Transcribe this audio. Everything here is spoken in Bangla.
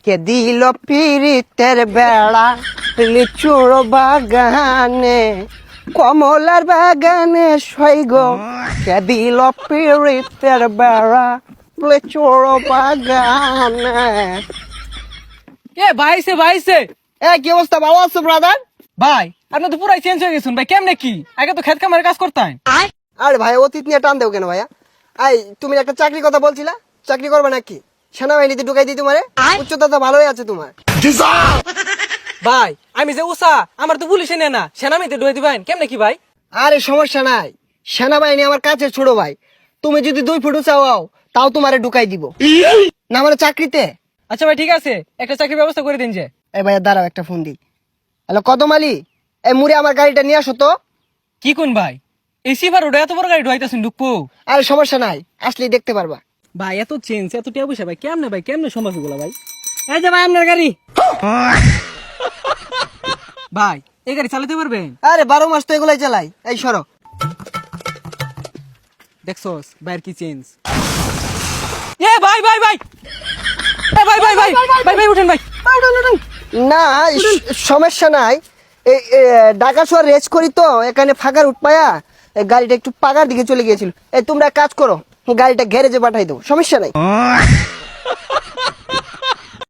কে দিল পিরিতের বেড়া লিচুর বাগানে কমলার বাগানে সৈগ কে দিল পিরিতের বেড়া লিচুর বাগানে। ভাইছে কি অবস্থা, ভালো আছো ব্রাদার? ভাই আপনি তো পুরাই চেঞ্জ হয়ে গেছেন ভাই, কেমনে কি? আগে তো খেত কামারে কাজ করতেন। আরে ভাই অতীত নিয়ে টান দেও কেন ভাইয়া? তুমি একটা চাকরির কথা বলছিলা, চাকরি করবে নাকি? সেনাবাহিনীতে ঢুকাই দিই তোমারে, উচ্চতা তো ভালোই আছে তোমার। ভাই আমি যে উষা, আমার তো পুলিশে নেয় না, সেনামিতে ঢুয়ে দিবেন কেমনে কি ভাই? আরে সমস্যা নাই, সেনাবাহিনী আমার কাছে ছোট ভাই। তুমি যদি 2 ফুট চাও তাও তোমারে ঢুকাই দিব না মানে চাকরিতে। আচ্ছা ভাই ঠিক আছে, একটা চাকরির ব্যবস্থা করে দিন যে। এই ভাইয়া দাঁড়াও, একটা ফোন দিই। হ্যালো কদম আলী, এই মুড়ে আমার গাড়িটা নিয়ে আসো তো। কি কোন ভাই, এই সিভার ওটা এত বড় গাড়ি ঢুকাইতেছেন ঢুকবো? আরে সমস্যা নাই, আসলেই দেখতে পারবা। ভাই এত চেঞ্জ এত টিয়া পয়সা ভাই কেমনে সম্ভব এগুলো ভাই? এই যে ভাই আপনার গাড়ি। ভাই এই গাড়ি চালাতে পারবেন? আরে 12 মাস তো এগুলাই চালাই। এই সরো। দেখছস ভাইয়ের কি চেঞ্জ। এ ভাই ভাই ভাই এ ভাই ভাই ভাই ভাই ভাই উঠেন ভাই, উঠেন। না সমস্যা নাই, এই ঢাকা শহর রেস করি তো, এখানে ফাঁকার উঠপায়া গাড়িটা একটু পাকার দিকে চলে গিয়েছিল। এই তোমরা কাজ করো, গাড়িটা গ্যারেজে পাঠাই দাও, সমস্যা নাই।